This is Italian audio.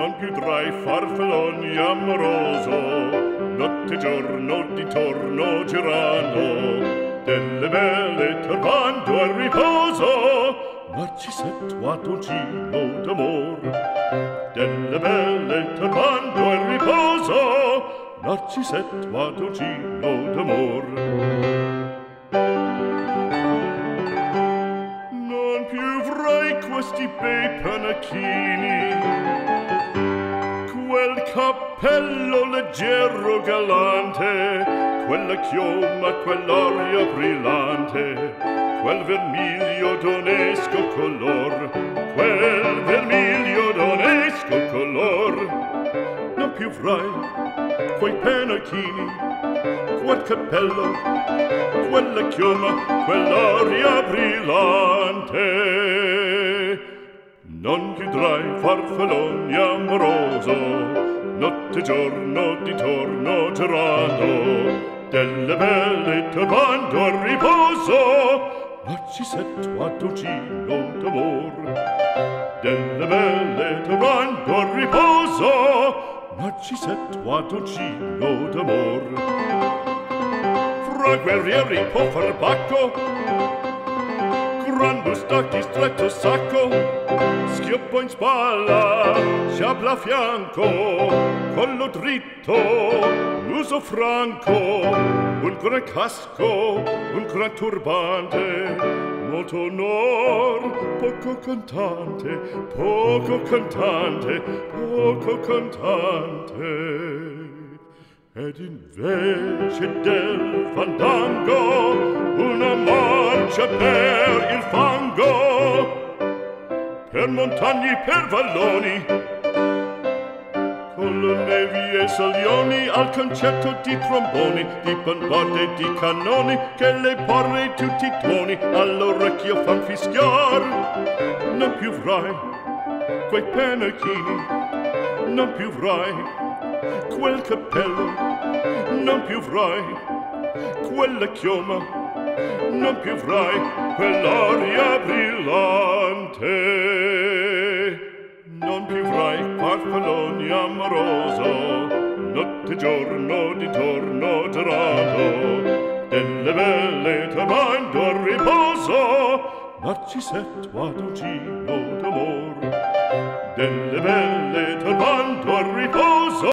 non più tra i farfalloni amoroso, notte e giorno d'intorno girano, delle belle turbando al riposo, Narcisetto a dolcino d'amor. Delle belle turbando al riposo, Narcisetto a dolcino d'amor. Non più avrai questi bei panacchini, quel cappello leggero galante, quella chioma, quell'aria brillante, quel vermiglio d'onesco color, quel vermiglio d'onesco color. Non più avrai quei pennacchini, quel cappello, quella chioma, quell'aria brillante. Non più tra i farfalloni amoroso, notte e giorno d'intorno girando, delle belle turbando al riposo, Narcisetto a dolcino d'amor. Delle belle turbando al riposo, Narcisetto a dolcino d'amor. Fra guerrieri può far bacco, gran bustacchi stretto sacco, schioppo in spalla, sciabla a fianco, collo dritto, muso franco, un gran casco, un gran turbante, molto onor, poco cantante, poco cantante, poco cantante. Ed invece del fandango una marcia per il fango, per montagne, per valloni, con le nevi e salioni, al concerto di tromboni, di bombarde e di cannoni, che le porre tutti i tuoni all'orecchio fan fischiar. Non più avrai quei pennacchini, non più avrai quel cappello, non più avrai quella chioma, non più avrai quell'aria brillante. Non più avrai farfalloni amoroso, notte e giorno d'intorno girando, delle belle turbando al riposo, Narcisetto a dolcino d'amor. Delle belle